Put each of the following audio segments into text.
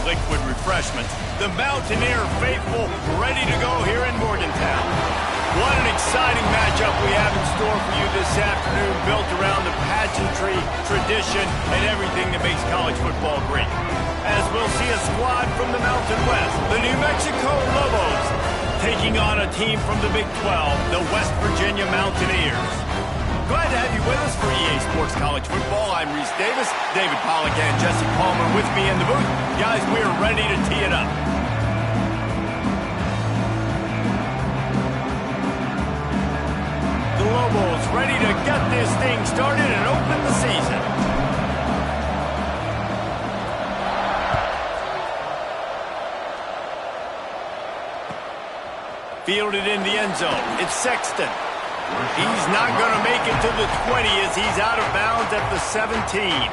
liquid refreshments. The Mountaineer faithful ready to go here in Morgantown. What an exciting matchup we have in store for you this afternoon, built around the pageantry, tradition, and everything that makes college football great. As we'll see a squad from the Mountain West, the New Mexico Lobos, taking on a team from the Big 12, the West Virginia Mountaineers. Glad to have you with us for EA Sports College Football. I'm Reese Davis, David Pollack, and Jesse Palmer with me in the booth. Guys, we are ready to tee it up. The Lobos ready to get this thing started and open the season. Fielded in the end zone. It's Sexton. He's not going to make it to the 20 as he's out of bounds at the 17.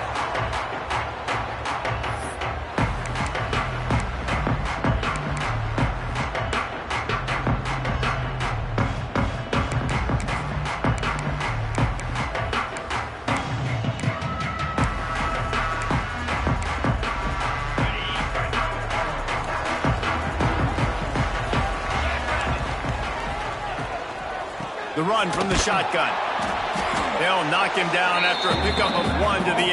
The run from the shotgun. They'll knock him down after a pickup of 1 to the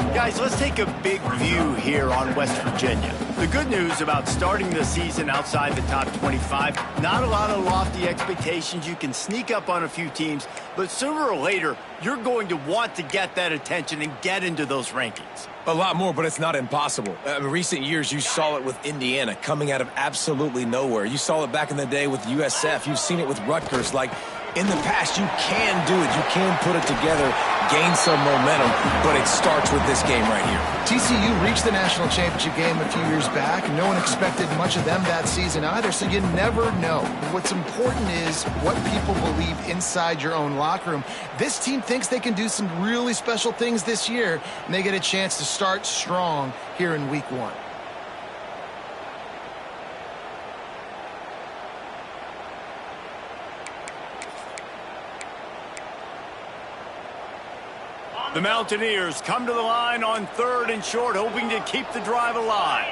18. Guys, let's take a big view here on West Virginia. The good news about starting the season outside the top 25, not a lot of lofty expectations. You can sneak up on a few teams, but sooner or later, you're going to want to get that attention and get into those rankings. A lot more, but it's not impossible. In recent years, you saw it with Indiana coming out of absolutely nowhere. You saw it back in the day with USF. You've seen it with Rutgers. Like, in the past, you can do it. You can put it together, gain some momentum, but it starts with this game right here. TCU reached the national championship game a few years back. No one expected much of them that season either, so you never know. What's important is what people believe inside your own locker room. This team thinks they can do some really special things this year, and they get a chance to start strong here in week 1. The Mountaineers come to the line on 3rd and short, hoping to keep the drive alive.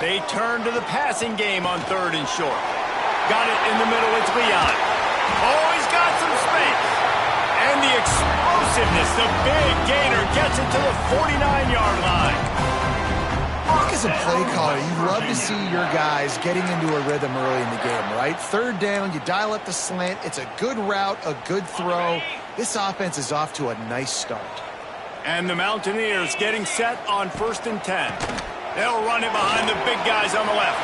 They turn to the passing game on 3rd and short. Got it in the middle, it's Leon. Oh, he's got some space. And the explosiveness, the big gainer gets it to the 49-yard line. As a play caller, you love to see your guys getting into a rhythm early in the game, right? 3rd down, you dial up the slant. It's a good route, a good throw. This offense is off to a nice start. And the Mountaineers getting set on 1st and 10. They'll run it behind the big guys on the left.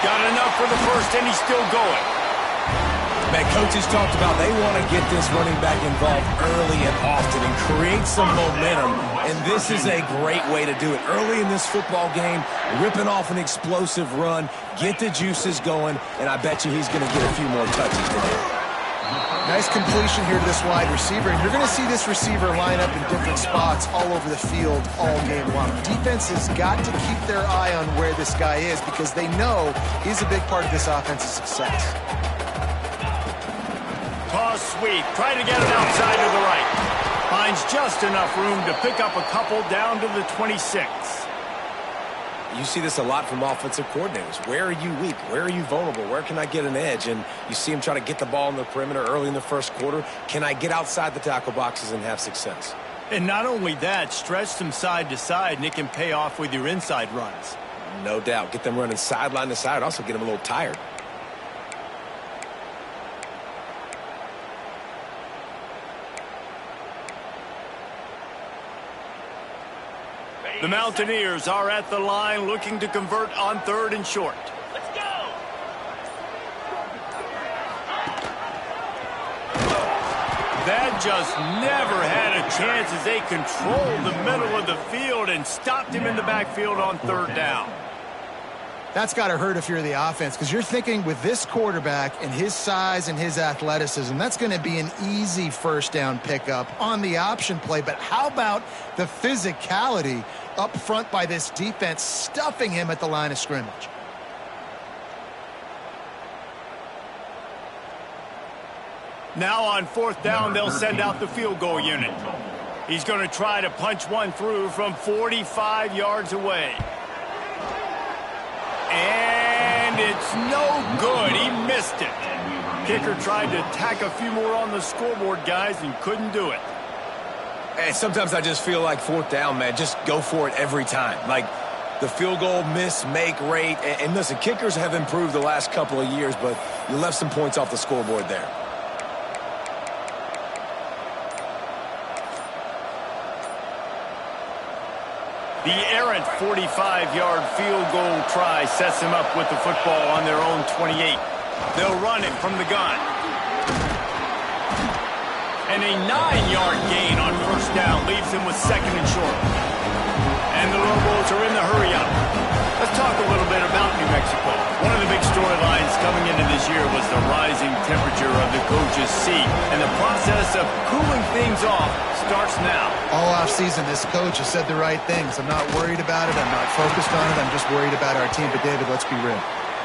Got enough for the first, and he's still going. Man, coaches talked about they want to get this running back involved early and often and create some momentum, and this is a great way to do it. Early in this football game, ripping off an explosive run, get the juices going, and I bet you he's going to get a few more touches today. Nice completion here to this wide receiver, and you're going to see this receiver line up in different spots all over the field all game long. Defense has got to keep their eye on where this guy is because they know he's a big part of this offense's success. Toss sweep, trying to get it outside to the right. Finds just enough room to pick up a couple down to the 26. You see this a lot from offensive coordinators. Where are you weak? Where are you vulnerable? Where can I get an edge? And you see him try to get the ball in the perimeter early in the first quarter. Can I get outside the tackle boxes and have success? And not only that, stretch them side to side, and it can pay off with your inside runs. No doubt. Get them running sideline to side. Also get them a little tired. The Mountaineers are at the line looking to convert on 3rd and short. Let's go! That just never had a chance as they controlled the middle of the field and stopped him in the backfield on 3rd down. That's got to hurt if you're the offense because you're thinking with this quarterback and his size and his athleticism, that's going to be an easy 1st down pickup on the option play. But how about the physicality up front by this defense, stuffing him at the line of scrimmage? Now on 4th down, they'll send out the field goal unit. He's going to try to punch one through from 45 yards away. And it's no good. He missed it. Kicker tried to tack a few more on the scoreboard, guys, and couldn't do it. Hey, sometimes I just feel like fourth down, man. Just go for it every time. Like the field goal miss-make rate. And listen, kickers have improved the last couple of years, but you left some points off the scoreboard there. The errant 45-yard field goal try sets them up with the football on their own 28. They'll run it from the gun. And a 9-yard gain on first down leaves them with second and short. And the Lobos are in the hurry-up. Let's talk a little bit about New Mexico. One of the big storylines coming into this year was the rising temperature of the coach's seat. And the process of cooling things off starts now. All offseason, this coach has said the right things. I'm not worried about it. I'm not focused on it. I'm just worried about our team. But, David, let's be real.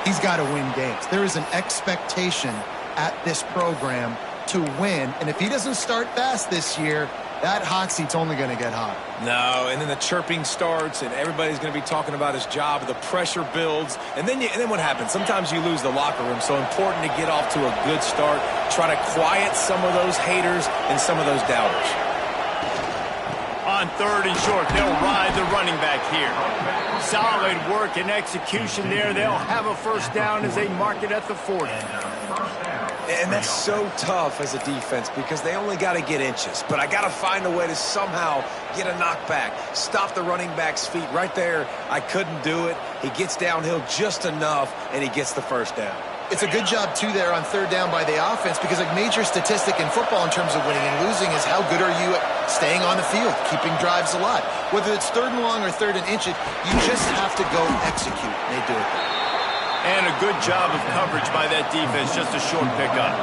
He's got to win games. There is an expectation at this program to win. And if he doesn't start fast this year, that hot seat's only going to get hot. No, and then the chirping starts, and everybody's going to be talking about his job. The pressure builds, and then what happens? Sometimes you lose the locker room. So important to get off to a good start. Try to quiet some of those haters and some of those doubters. On third and short, they'll ride the running back here. Solid work and execution there. They'll have a first down as they mark it at the 40. And that's so tough as a defense because they only got to get inches. But I got to find a way to somehow get a knockback, stop the running back's feet. Right there, I couldn't do it. He gets downhill just enough, and he gets the first down. It's a good job, too, there on third down by the offense because a major statistic in football in terms of winning and losing is how good are you at staying on the field, keeping drives alive. Whether it's third and long or third and inches, you just have to go execute. They do it. And a good job of coverage by that defense, just a short pickup.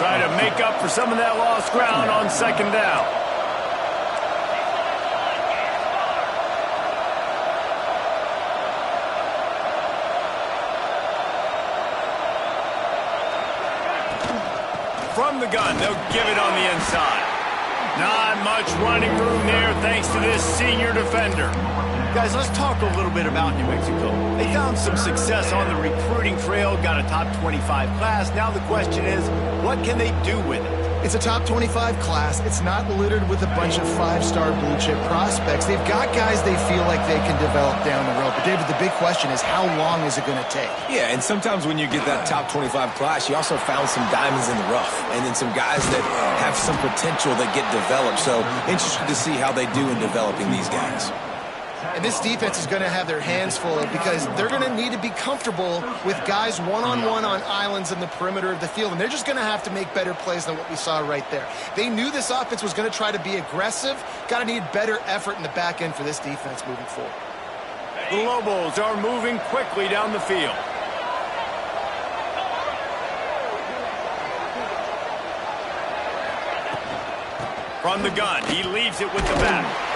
Try to make up for some of that lost ground on second down. From the gun, they'll give it on the inside. Not much running room there thanks to this senior defender. Guys, let's talk a little bit about New Mexico. They found some success on the recruiting trail, got a top 25 class. Now the question is, what can they do with it? It's a top 25 class. It's not littered with a bunch of five-star blue-chip prospects. They've got guys they feel like they can develop down the road. But, David, the big question is, how long is it going to take? Yeah, and sometimes when you get that top 25 class, you also found some diamonds in the rough. And then some guys that have some potential that get developed. So, interested to see how they do in developing these guys. And this defense is going to have their hands full because they're going to need to be comfortable with guys one-on-one on islands in the perimeter of the field. And they're just going to have to make better plays than what we saw right there. They knew this offense was going to try to be aggressive. Got to need better effort in the back end for this defense moving forward. The Lobos are moving quickly down the field. From the gun, he leaves it with the back.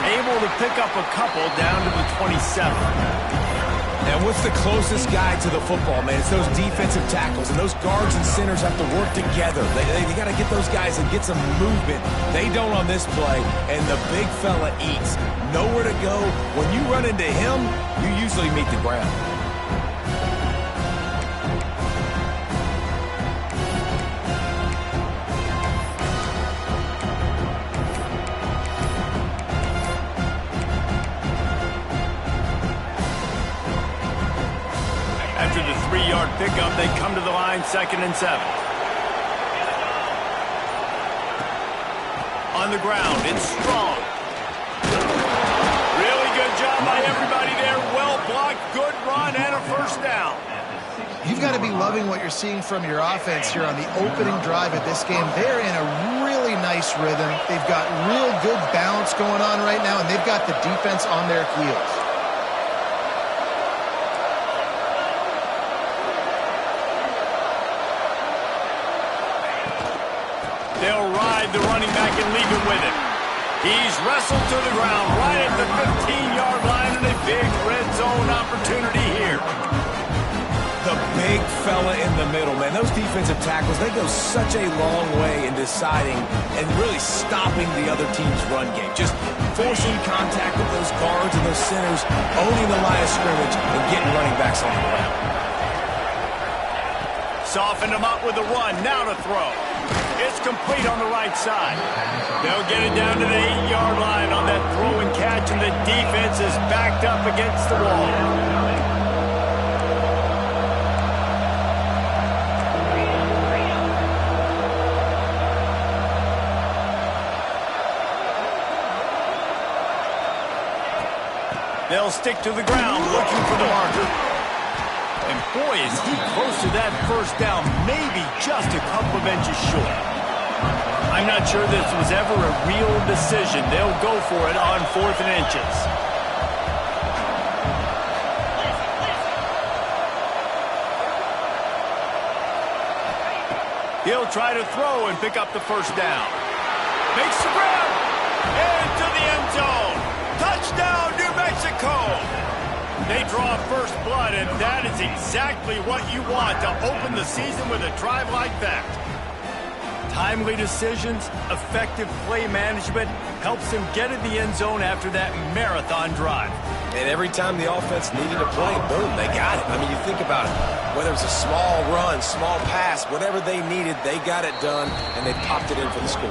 Able to pick up a couple down to the 27. And what's the closest guy to the football, man? It's those defensive tackles, and those guards and centers have to work together. They got to get those guys and get some movement. They don't on this play, and the big fella eats. Nowhere to go. When you run into him, you usually meet the ground. After the 3-yard pickup, they come to the line, 2nd and 7. On the ground, it's Strong. Really good job by everybody there. Well blocked, good run, and a first down. You've got to be loving what you're seeing from your offense here on the opening drive of this game. They're in a really nice rhythm. They've got real good balance going on right now, and they've got the defense on their heels. They'll ride the running back and leave it with him. He's wrestled to the ground right at the 15-yard line, and a big red zone opportunity here. The big fella in the middle, man. Those defensive tackles, they go such a long way in deciding and really stopping the other team's run game. Just forcing contact with those guards and those centers, owning the line of scrimmage, and getting running backs on the ground. Softened him up with the run. Now to throw. It's complete on the right side. They'll get it down to the 8-yard line on that throw and catch, and the defense is backed up against the wall. They'll stick to the ground looking for the marker. And boy, is he close to that first down, maybe just a couple of inches short. I'm not sure this was ever a real decision. They'll go for it on 4th and inches. He'll try to throw and pick up the first down. Makes the grab. Into the end zone. Touchdown, New Mexico. They draw first blood, and that is exactly what you want to open the season with a drive like that. Timely decisions, effective play management helps them get in the end zone after that marathon drive. And every time the offense needed a play, boom, they got it. I mean, you think about it. Whether it's a small run, small pass, whatever they needed, they got it done, and they popped it in for the score.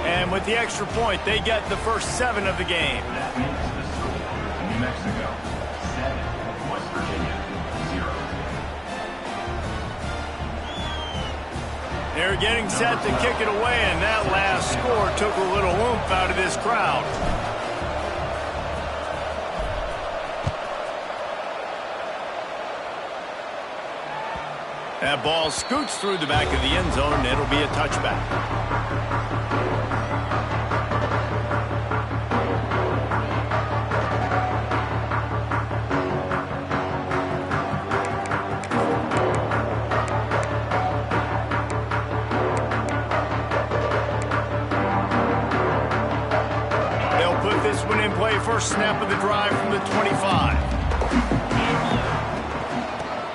And with the extra point, they get the first 7 of the game. New Mexico, 7. West Virginia, 0. They're getting set to kick it away, and that last score took a little oomph out of this crowd. That ball scoots through the back of the end zone, and it'll be a touchback. They'll put this one in play, first snap of the drive from the 25.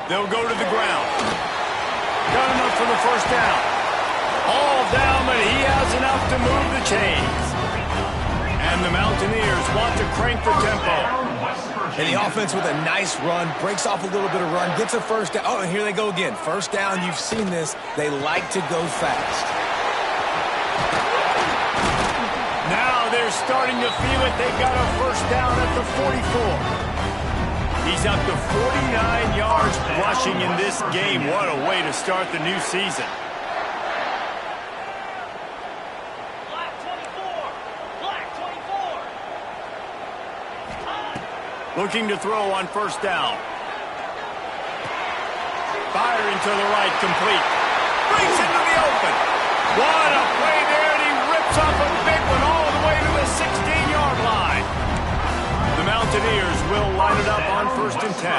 They'll go to the ground. Got enough for the first down. All down, but he has enough to move the chains. And the Mountaineers want to crank the tempo. And the offense with a nice run, breaks off a little bit of run, gets a first down. Oh, and here they go again. First down, you've seen this. They like to go fast. Now they're starting to feel it. They've got a first down at the 44. He's up to 49 yards rushing in this game. What a way to start the new season. Black 24. Black 24. Looking to throw on first down. Firing to the right, complete. Brings into the open. What a play there, and he rips off a big one all the way to the 16-yard line. The Mountaineers will line it up on 1st and 10.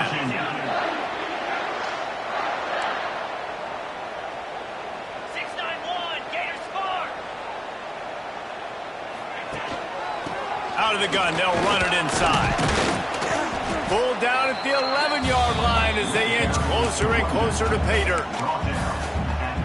6-9-1. Gators score. Out of the gun, they'll run it inside. Pulled down at the 11-yard line as they inch closer and closer to pay dirt.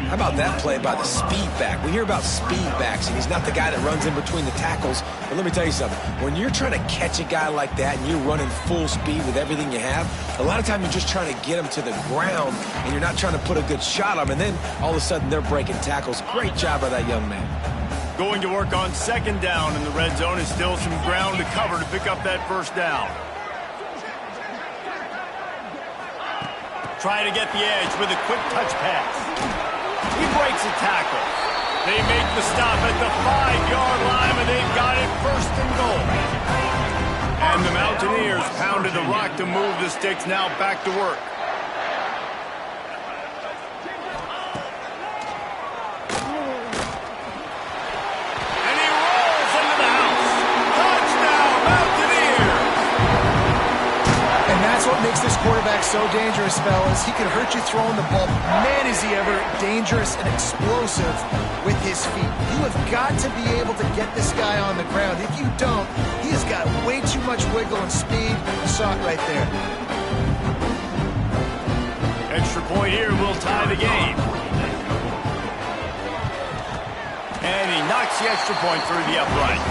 How about that play by the speed back? We hear about speed backs, and he's not the guy that runs in between the tackles. But let me tell you something. When you're trying to catch a guy like that and you're running full speed with everything you have, a lot of times you're just trying to get him to the ground, and you're not trying to put a good shot on him. And then all of a sudden they're breaking tackles. Great job by that young man. Going to work on 2nd down in the red zone is still some ground to cover to pick up that first down. Trying to get the edge with a quick touch pass. He breaks a tackle. They make the stop at the 5-yard line, and they've got it 1st and goal. And the Mountaineers pounded the rock to move the sticks, now back to work. And he rolls into the house. Touchdown, Mountaineers! And that's what makes this quarterback so dangerous, fellas. He can hurt you throwing the ball. Man, is he ever dangerous and explosive with his feet. You have got to be able to get this guy on the ground. If you don't, he has got way too much wiggle and speed. You saw it right there. Extra point here will tie the game. And he knocks the extra point through the uprights.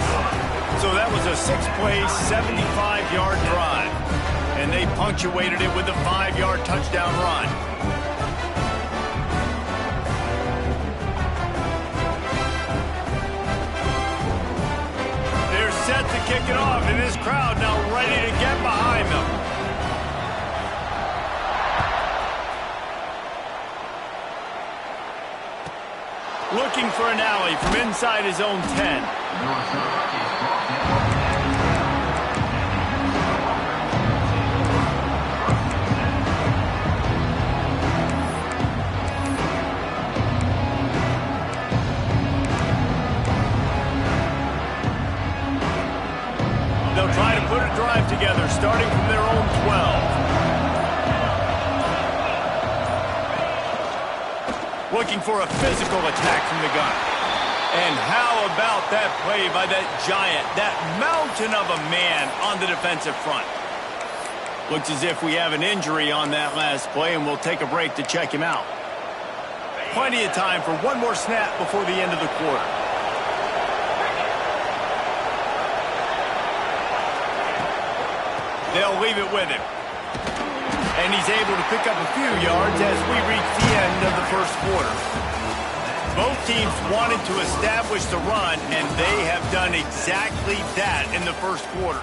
So that was a 6-play, 75-yard drive. And they punctuated it with a 5-yard touchdown run. They're set to kick it off, and this crowd now ready to get behind them. Looking for an alley from inside his own 10. They'll try to put a drive together, starting from their own 12. Looking for a physical attack from the gun. And how about that play by that giant, that mountain of a man on the defensive front? Looks as if we have an injury on that last play, and we'll take a break to check him out. Plenty of time for one more snap before the end of the quarter. They'll leave it with him. And he's able to pick up a few yards as we reach the end of the first quarter. Both teams wanted to establish the run, and they have done exactly that in the first quarter.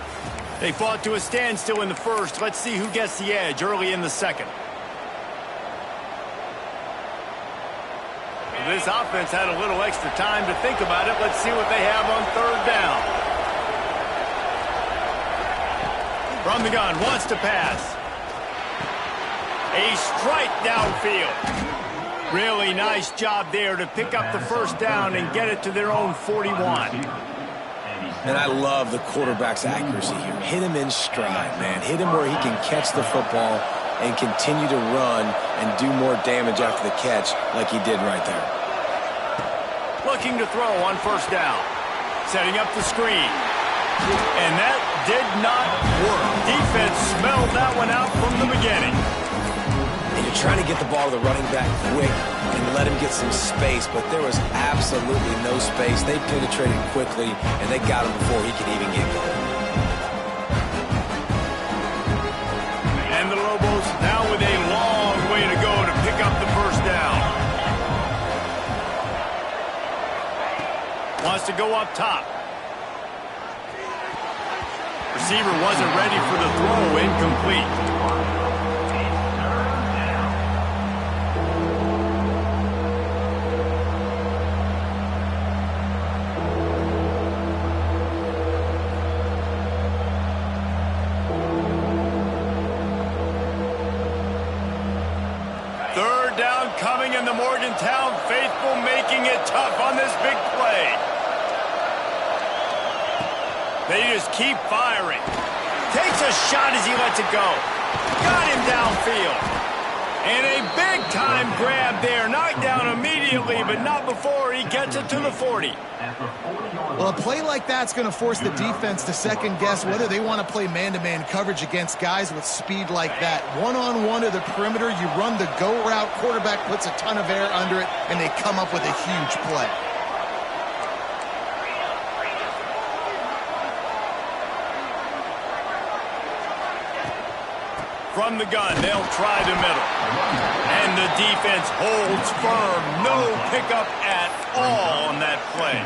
They fought to a standstill in the first. Let's see who gets the edge early in the second. This offense had a little extra time to think about it. Let's see what they have on third down. From the gun, wants to pass. A strike downfield. Really nice job there to pick up the first down and get it to their own 41. And I love the quarterback's accuracy here. Hit him in stride, man. Hit him where he can catch the football and continue to run and do more damage after the catch like he did right there. Looking to throw on first down. Setting up the screen. And that did not work. Defense smelled that one out from the beginning. And you're trying to get the ball to the running back quick and let him get some space, but there was absolutely no space. They penetrated quickly, and they got him before he could even get going. And the Lobos now with a long way to go to pick up the first down. Wants to go up top. Receiver wasn't ready for the throw, incomplete. Third down coming, and the Morgantown faithful making it tough on this big play. They just keep firing. Takes a shot as he lets it go. Got him downfield. And a big-time grab there. Knocked down immediately, but not before he gets it to the 40. Well, a play like that's going to force the defense to second-guess whether they want to play man-to-man coverage against guys with speed like that. One-on-one to the perimeter, you run the go route, quarterback puts a ton of air under it, and they come up with a huge play. From the gun, they'll try the middle. And the defense holds firm. No pickup at all on that play.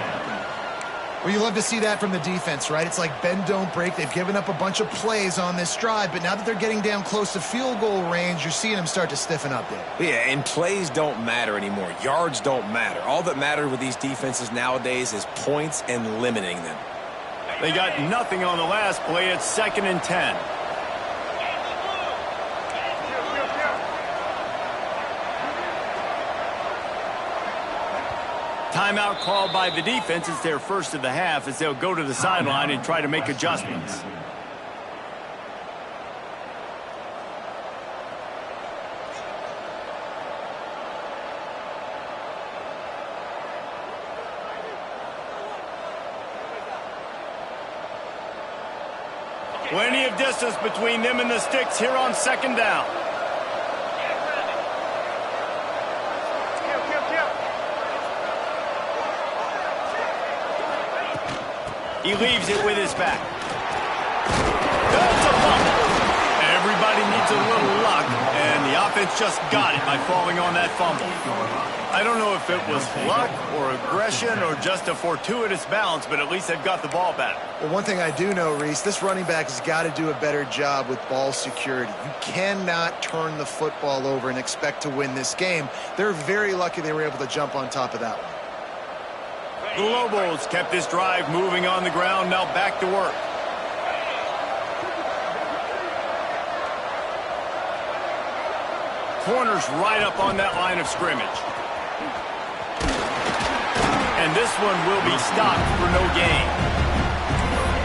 Well, you love to see that from the defense, right? It's like bend, don't break. They've given up a bunch of plays on this drive, but now that they're getting down close to field goal range, you're seeing them start to stiffen up there. Yeah, and plays don't matter anymore. Yards don't matter. All that matters with these defenses nowadays is points and limiting them. They got nothing on the last play. It's 2nd and 10. Timeout called by the defense. It's their first of the half as they'll go to the sideline and try to make adjustments. Plenty of distance between them and the sticks here on 2nd down. He leaves it with his back. That's a fumble. Everybody needs a little luck, and the offense just got it by falling on that fumble. I don't know if it was luck or aggression or just a fortuitous bounce, but at least they've got the ball back. Well, one thing I do know, Reese, this running back has got to do a better job with ball security. You cannot turn the football over and expect to win this game. They're very lucky they were able to jump on top of that one. The Lobos kept this drive moving on the ground, now back to work. Corners right up on that line of scrimmage. And this one will be stopped for no gain.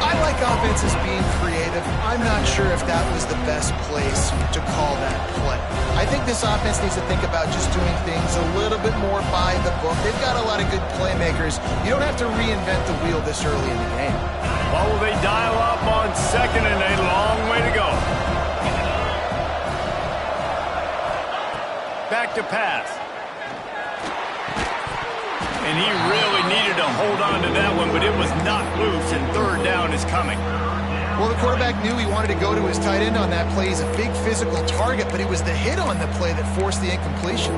I like offenses being creative. I'm not sure if that was the best place to call that play. I think this offense needs to think about just doing things a little bit more by the book. They've got a lot of good playmakers. You don't have to reinvent the wheel this early in the game. Well, will they dial up on second and a long way to go? Back to pass. And he really needed to hold on to that one, but it was not loose, and third down is coming. Well, the quarterback knew he wanted to go to his tight end on that play. He's a big physical target, but it was the hit on the play that forced the incompletion.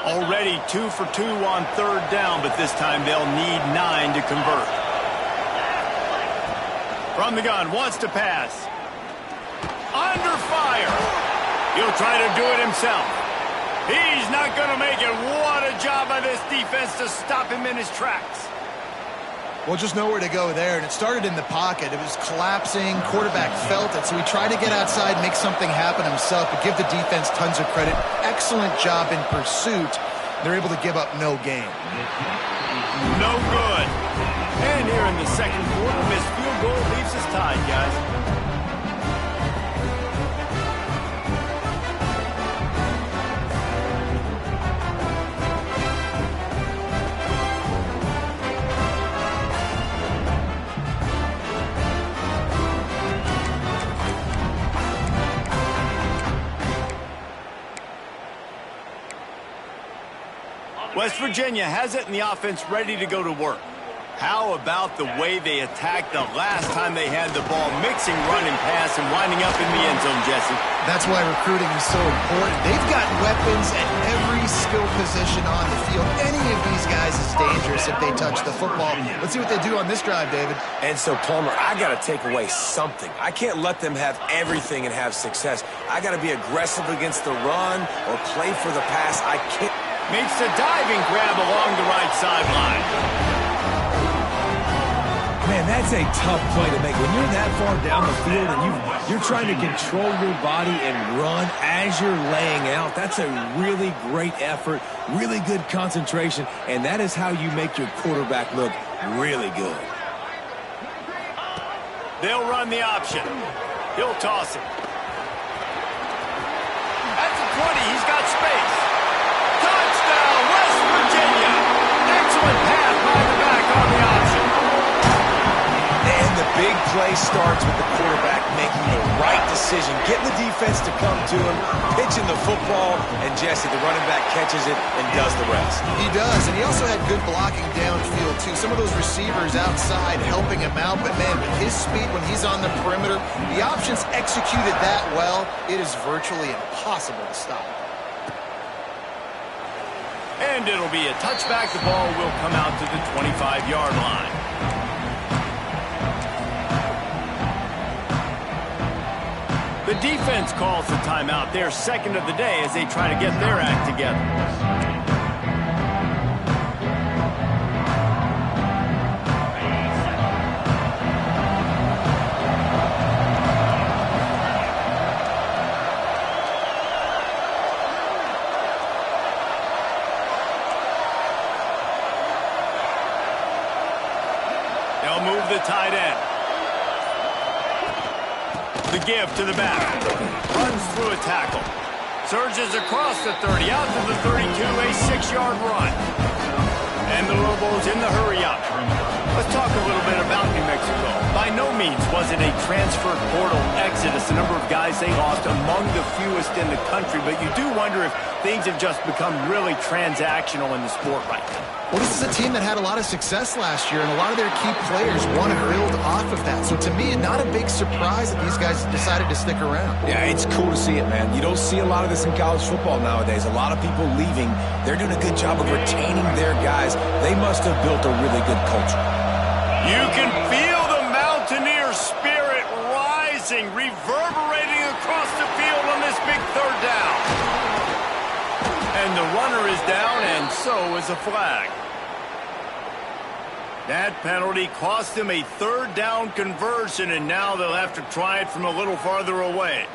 Already 2 for 2 on third down, but this time they'll need 9 to convert. From the gun, wants to pass. Under fire. He'll try to do it himself. He's not going to make it. What a job by this defense to stop him in his tracks. Well, just nowhere to go there, and it started in the pocket. It was collapsing. Quarterback felt it, so he tried to get outside, make something happen himself, but give the defense tons of credit. Excellent job in pursuit. They're able to give up no gain. No good. And here in the second quarter, missed field goal leaves us tied, guys. West Virginia has it and the offense ready to go to work. How about the way they attacked the last time they had the ball, mixing run and pass and winding up in the end zone, Jesse? That's why recruiting is so important. They've got weapons at every skill position on the field. Any of these guys is dangerous if they touch the football. Let's see what they do on this drive, David. And so, Palmer, I got to take away something. I can't let them have everything and have success. I got to be aggressive against the run or play for the pass. I can't. Makes a diving grab along the right sideline. Man, that's a tough play to make. When you're that far down the field and you're trying to control your body and run as you're laying out, that's a really great effort, really good concentration, and that is how you make your quarterback look really good. They'll run the option. He'll toss it. At the 20, he's got space. Touchdown, West Virginia. Excellent pass by the back on the option. And the big play starts with the quarterback making the right decision, getting the defense to come to him, pitching the football, and Jesse, the running back, catches it and does the rest. He does, and he also had good blocking downfield, too. Some of those receivers outside helping him out, but, man, with his speed when he's on the perimeter, the options executed that well, it is virtually impossible to stop. And it'll be a touchback. The ball will come out to the 25-yard line. The defense calls the timeout. Their second of the day as they try to get their act together. They'll move the tight end. The give to the back. Runs through a tackle. Surges across the 30, out to the 32, a 6-yard run. And the Lobos in the hurry up. Let's talk a little bit about New Mexico. By no means was it a transfer portal exodus. The number of guys they lost among the fewest in the country, but you do wonder if things have just become really transactional in the sport right now. Well, this is a team that had a lot of success last year, and a lot of their key players want to build off of that. So to me, not a big surprise that these guys decided to stick around. Yeah, it's cool to see it, man. You don't see a lot of this in college football nowadays. A lot of people leaving. They're doing a good job of retaining their guys. They must have built a really good culture. You can feel the Mountaineer spirit rising, reverberating across the field on this big third down. And the runner is down, and so is a flag. That penalty cost them a third down conversion, and now they'll have to try it from a little farther away.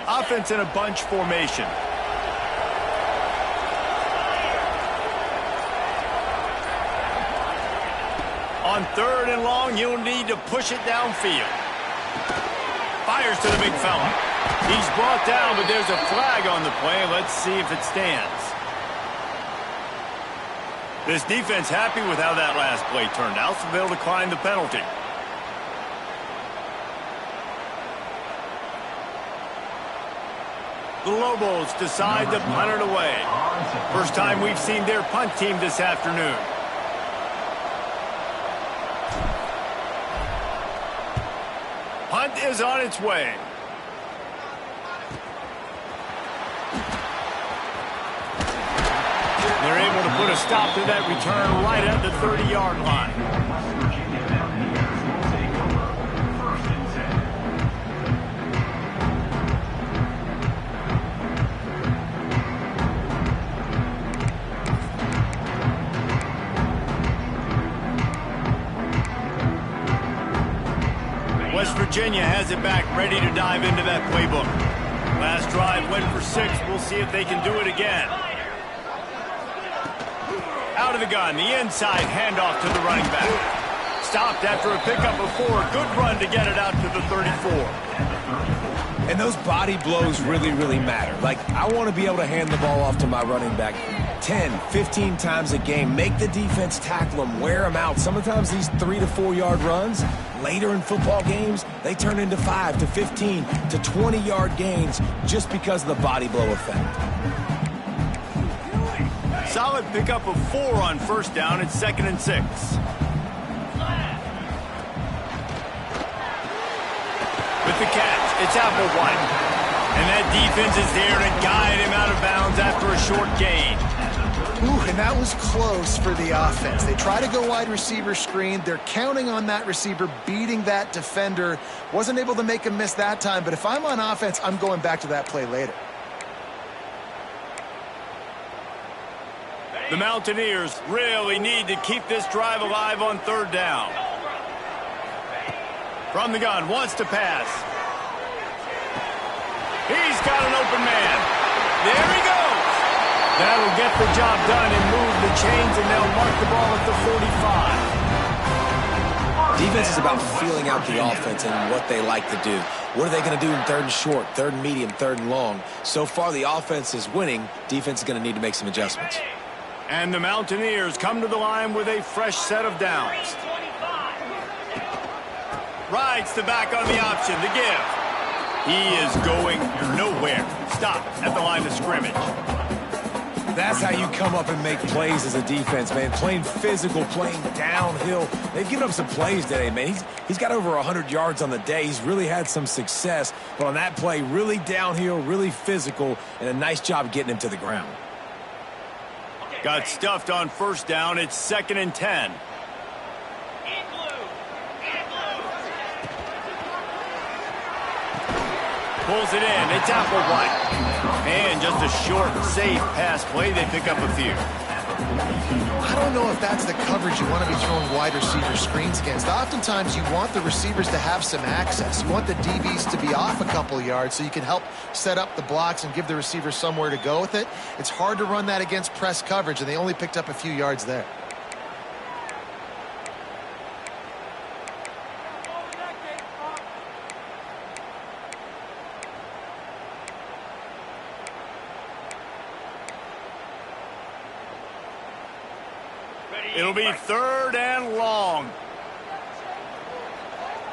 Offense in a bunch formation. On third and long, you'll need to push it downfield. Fires to the big fella. He's brought down, but there's a flag on the play. Let's see if it stands. This defense happy with how that last play turned out, so they'll decline the penalty. The Lobos decide to punt it away. First time we've seen their punt team this afternoon. Punt is on its way. They're able to put a stop to that return right at the 30-yard line. West Virginia has it back, ready to dive into that playbook. Last drive went for 6. We'll see if they can do it again. Out of the gun, the inside handoff to the running back. Stopped after a pickup of 4. Good run to get it out to the 34. And those body blows really, really matter. Like, I want to be able to hand the ball off to my running back 10, 15 times a game. Make the defense tackle them, wear them out. Sometimes these 3 to 4 yard runs, later in football games, they turn into 5 to 15 to 20 yard gains just because of the body blow effect. Solid pickup of 4 on first down. It's 2nd and 6. With the catch, it's Applewhite. And that defense is there to guide him out of bounds after a short gain. Ooh, and that was close for the offense. They try to go wide receiver screen. They're counting on that receiver beating that defender. Wasn't able to make him miss that time, but if I'm on offense, I'm going back to that play later. The Mountaineers really need to keep this drive alive on third down. From the gun, wants to pass. He's got an open man. There he goes. That'll get the job done and move the chains, and they'll mark the ball at the 45. Defense is about feeling out the offense and what they like to do. What are they going to do in third and short, third and medium, third and long? So far, the offense is winning. Defense is going to need to make some adjustments. And the Mountaineers come to the line with a fresh set of downs. Rides the back on the option, the give. He is going nowhere. Stop at the line of scrimmage. That's how you come up and make plays as a defense, man. Playing physical, playing downhill. They've given up some plays today, man. He's got over 100 yards on the day. He's really had some success. But on that play, really downhill, really physical, and a nice job getting him to the ground. Got stuffed on first down. It's 2nd and 10. Pulls it in. It's Applewhite. And just a short, safe pass play. They pick up a few. I don't know if that's the coverage you want to be throwing wide receiver screens against. Oftentimes, you want the receivers to have some access. You want the DBs to be off a couple yards so you can help set up the blocks and give the receiver somewhere to go with it. It's hard to run that against press coverage, and they only picked up a few yards there. It'll be 3rd and long.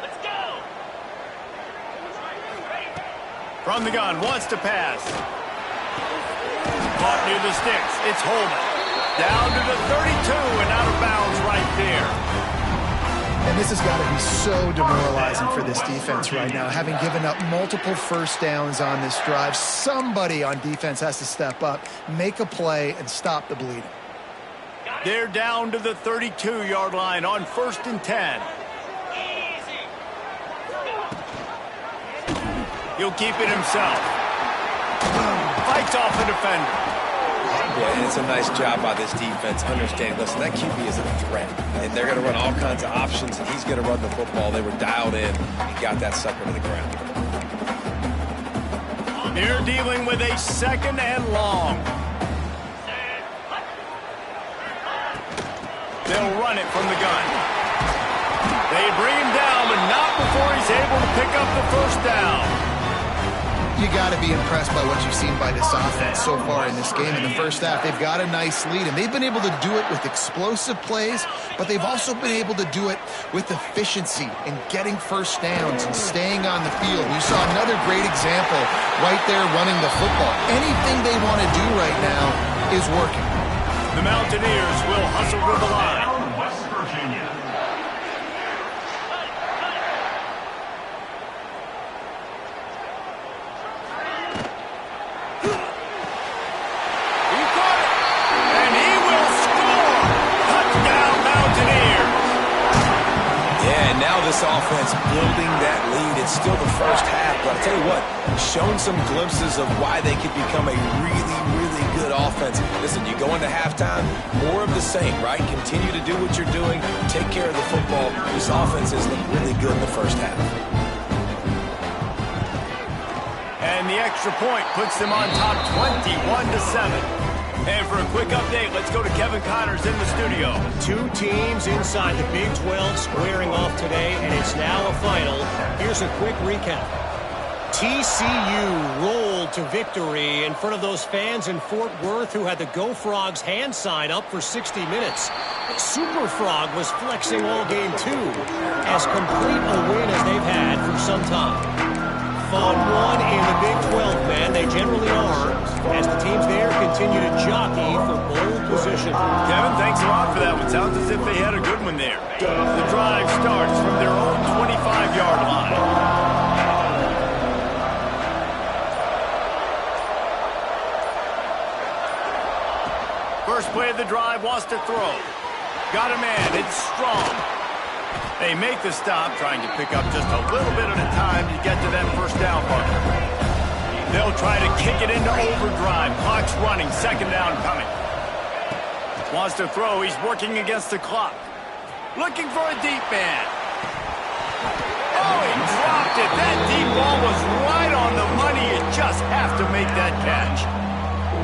Let's go. From the gun, wants to pass. Caught near the sticks. It's Holman. Down to the 32 and out of bounds right there. And this has got to be so demoralizing for this defense right now. Having given up multiple first downs on this drive, somebody on defense has to step up, make a play, and stop the bleeding. They're down to the 32-yard line on 1st and 10. Easy. He'll keep it himself. Fights off the defender. Yeah, and it's a nice job by this defense understanding, listen, that QB is a threat, and they're going to run all kinds of options, and he's going to run the football. They were dialed in and got that sucker to the ground. They're dealing with a 2nd and long. They'll run it from the gun. They bring him down, but not before he's able to pick up the first down. You got to be impressed by what you've seen by this offense so far in this game. In the first half, they've got a nice lead, and they've been able to do it with explosive plays, but they've also been able to do it with efficiency and getting first downs and staying on the field. You saw another great example right there running the football. Anything they want to do right now is working. The Mountaineers will hustle to the line. West Virginia. He caught it, and he will score. Touchdown, Mountaineers. Yeah, and now this offense building that lead. It's still the first half, but I'll tell you what, shown some glimpses of why they could become a really, really good offense. Listen, you go into halftime, more of the same, right? Continue to do what you're doing, take care of the football. This offense has looked really good in the first half. And the extra point puts them on top 21-7. And for a quick update, let's go to Kevin Connors in the studio. Two teams inside the Big 12 squaring off today, and it's now a final. Here's a quick recap. TCU rolled to victory in front of those fans in Fort Worth who had the Go Frogs hand sign up for 60 minutes. Super Frog was flexing all game too, as complete a win as they've had for some time. Fun one in the Big 12, man. They generally are, as the teams there continue to jockey for bowl position. Kevin, thanks a lot for that one. Sounds as if they had a good one there. The drive starts from their own 25-yard line. First play of the drive, wants to throw. Got a man, it's Strong. They make the stop, trying to pick up just a little bit at a time to get to that first down marker. They'll try to kick it into overdrive. Clock's running, 2nd down coming. Wants to throw, he's working against the clock. Looking for a deep man. Oh, he dropped it. That deep ball was right on the money. You just have to make that catch.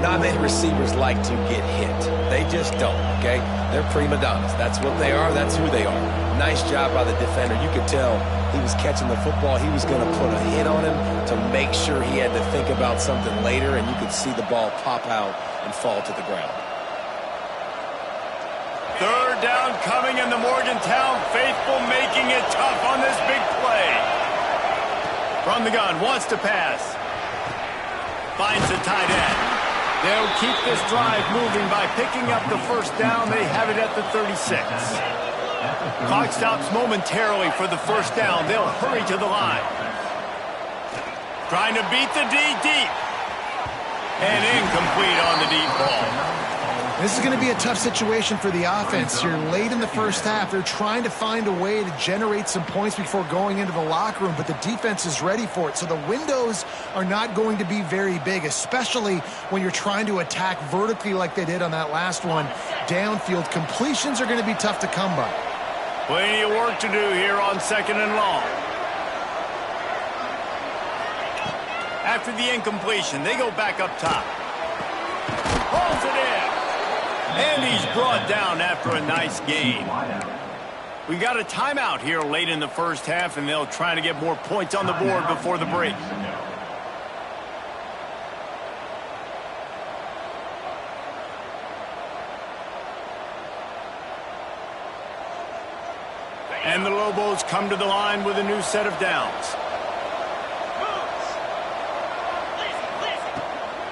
Not many receivers like to get hit. They just don't, okay? They're prima donnas. That's what they are. That's who they are. Nice job by the defender. You could tell he was catching the football. He was going to put a hit on him to make sure he had to think about something later, and you could see the ball pop out and fall to the ground. 3rd down coming, and the Morgantown faithful making it tough on this big play. From the gun, wants to pass. Finds the tight end. They'll keep this drive moving by picking up the first down. They have it at the 36. Clock stops momentarily for the first down. They'll hurry to the line. Trying to beat the D deep. And incomplete on the deep ball. This is going to be a tough situation for the offense. You're late in the first half. They're trying to find a way to generate some points before going into the locker room, but the defense is ready for it. So the windows are not going to be very big, especially when you're trying to attack vertically like they did on that last one. Downfield completions are going to be tough to come by. Plenty of work to do here on 2nd and long. After the incompletion, they go back up top. Pulls it in. And he's brought down after a nice gain. We got a timeout here late in the first half, and they'll try to get more points on the board before the break. And the Lobos come to the line with a new set of downs.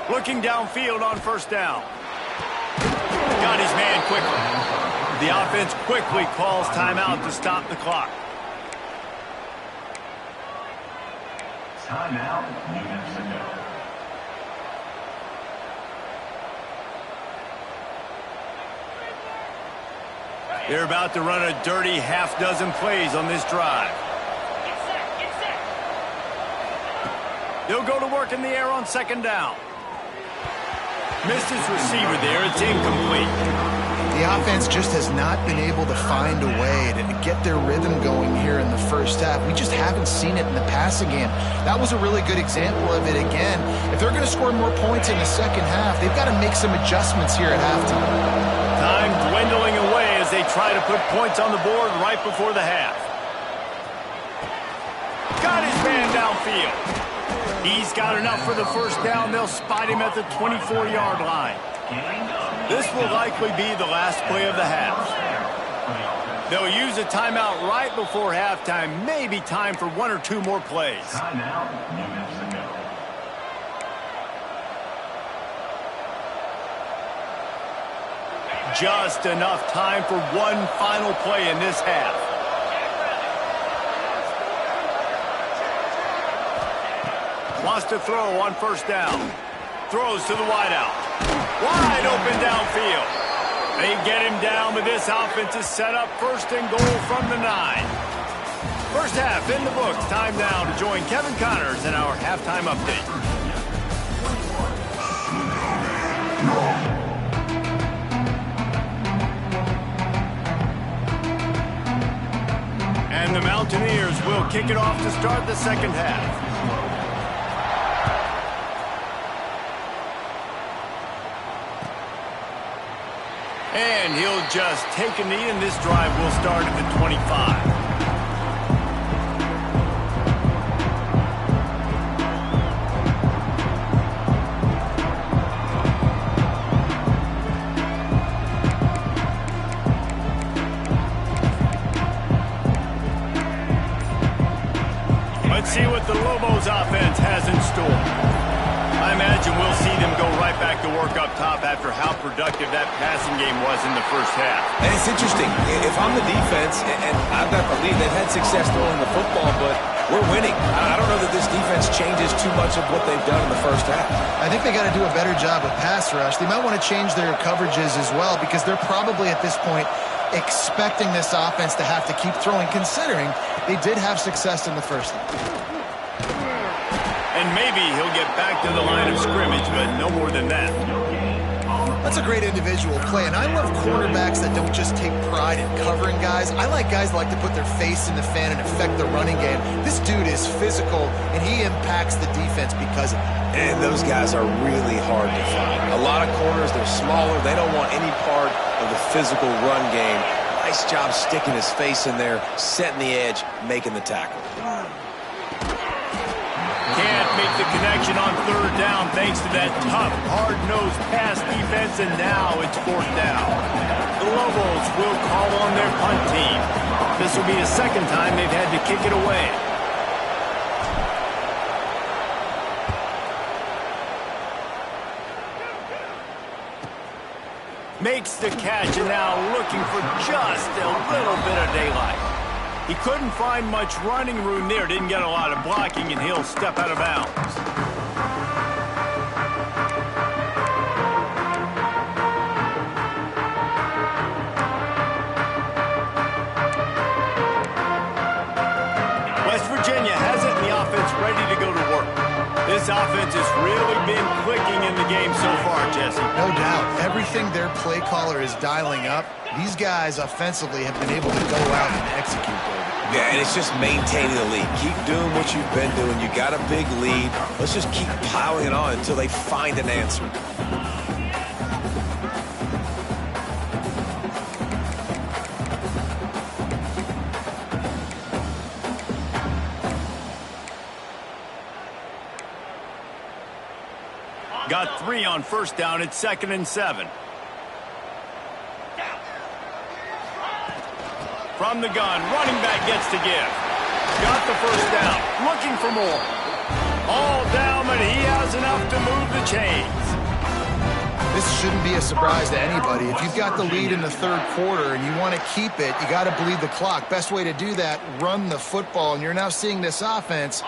Looking downfield on first down. Got his man quickly. The offense quickly calls timeout to stop the clock. Timeout, New Mexico. They're about to run a dirty half-dozen plays on this drive. Get set, get set. They'll go to work in the air on 2nd down. Missed his receiver there. It's incomplete. The offense just has not been able to find a way to get their rhythm going here in the first half. We just haven't seen it in the passing game. That was a really good example of it again. If they're going to score more points in the second half, they've got to make some adjustments here at halftime. Time dwindling away as they try to put points on the board right before the half. Got his man downfield. He's got enough for the first down. They'll spot him at the 24-yard line. This will likely be the last play of the half. They'll use a timeout right before halftime. Maybe time for one or two more plays. Timeout, New Mexico. Just enough time for one final play in this half. Wants to throw on first down. Throws to the wideout. Wide open downfield. They get him down, but this offense is set up 1st and goal from the 9. First half in the books. Time now to join Kevin Connors in our halftime update. And the Mountaineers will kick it off to start the second half. And he'll just take a knee, and this drive will start at the 25. Let's see what the Lobos offense has in store. I imagine we'll see them go right back to work up top after how productive that passing game was in the first half. And it's interesting. If I'm the defense, and I've got to believe they've had success throwing the football, but we're winning. I don't know that this defense changes too much of what they've done in the first half. I think they got to do a better job with pass rush. They might want to change their coverages as well, because they're probably at this point expecting this offense to have to keep throwing, considering they did have success in the first half. And maybe he'll get back to the line of scrimmage, but no more than that. That's a great individual play, and I love cornerbacks that don't just take pride in covering guys. I like guys that like to put their face in the fan and affect the running game. This dude is physical, and he impacts the defense because of it. And those guys are really hard to find. A lot of corners, they're smaller. They don't want any part of the physical run game. Nice job sticking his face in there, setting the edge, making the tackle. Can't make the connection on 3rd down thanks to that tough, hard-nosed pass defense, and now it's 4th down. The Lobos will call on their punt team. This will be the second time they've had to kick it away. Makes the catch and now looking for just a little bit of daylight. He couldn't find much running room there. Didn't get a lot of blocking, and he'll step out of bounds. West Virginia has it, and the offense ready to go to work. This offense has really been clicking in the game so far, Jesse. No doubt. Everything their play caller is dialing up, these guys offensively have been able to go out and execute, David. Yeah, and it's just maintaining the lead. Keep doing what you've been doing. You got a big lead. Let's just keep piling it on until they find an answer. Got 3 on first down. It's 2nd and 7. From the gun, running back gets to give. Got the first down. Looking for more. All down, but he has enough to move the chains. This shouldn't be a surprise to anybody. If you've got the lead in the third quarter and you want to keep it, you got to bleed the clock. Best way to do that, run the football. And you're now seeing this offense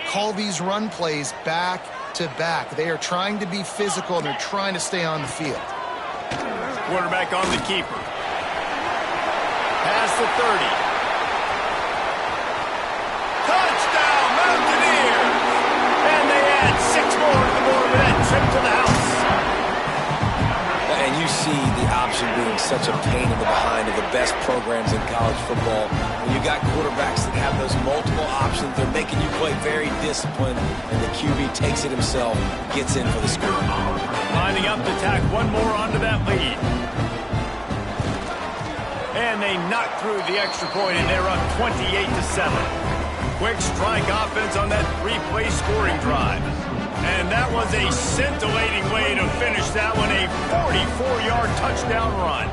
call these run plays back to back. They are trying to be physical, and they're trying to stay on the field. Quarterback on the keeper. Past the 30. Touchdown, Mountaineers! And they add 6 more to the board with that trip to the house. And you see the option being such a pain in the behind of the best programs in college football. When you got quarterbacks that have those multiple options, they're making you play very disciplined, and the QB takes it himself, gets in for the score. Lining up to tack one more onto that lead. And they knock through the extra point, and they're up 28-7. Quick strike offense on that 3-play scoring drive. And that was a scintillating way to finish that one, a 44-yard touchdown run.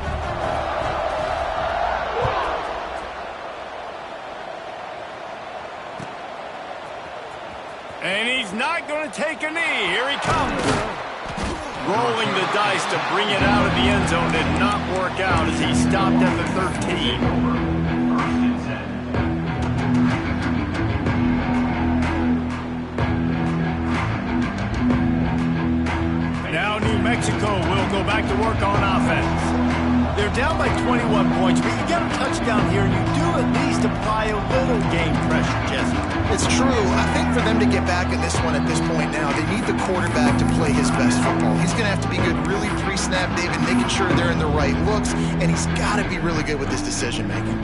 And he's not going to take a knee. Here he comes. Rolling the dice to bring it out of the end zone did not work out as he stopped at the 13. Now New Mexico will go back to work on offense. They're down by 21 points, but you get a touchdown here, and you do at least apply a little game pressure, Jesse. It's true. I think for them to get back in this one at this point now, they need the quarterback to play his best football. He's going to have to be good really pre-snap, David, making sure they're in the right looks, and he's got to be really good with his decision-making.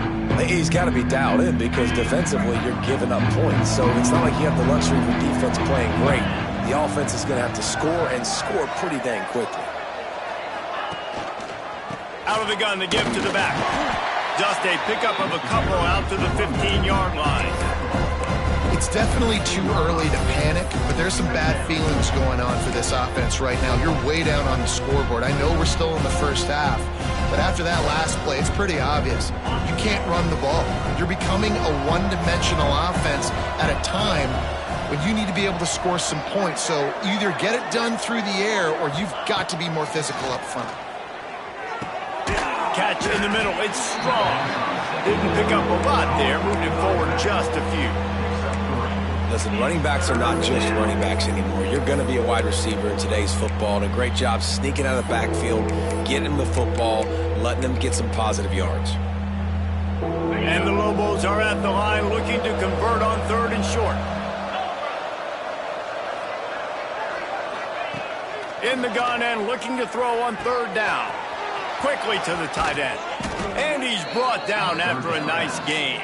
He's got to be dialed in because defensively you're giving up points. So it's not like you have the luxury of your defense playing great. The offense is going to have to score and score pretty dang quickly. Out of the gun, the give to the back. Just a pickup of a couple out to the 15-yard line. It's definitely too early to panic, but there's some bad feelings going on for this offense right now. You're way down on the scoreboard. I know we're still in the first half, but after that last play, it's pretty obvious. You can't run the ball. You're becoming a one-dimensional offense at a time when you need to be able to score some points. So either get it done through the air or you've got to be more physical up front. Catch in the middle. It's strong. Didn't pick up a lot there. Moved it forward just a few. Listen, running backs are not just running backs anymore. You're going to be a wide receiver in today's football, and a great job sneaking out of the backfield, getting them the football, letting them get some positive yards. And the Lobos are at the line looking to convert on 3rd and short. In the gun and looking to throw on 3rd down. Quickly to the tight end. And he's brought down after a nice gain.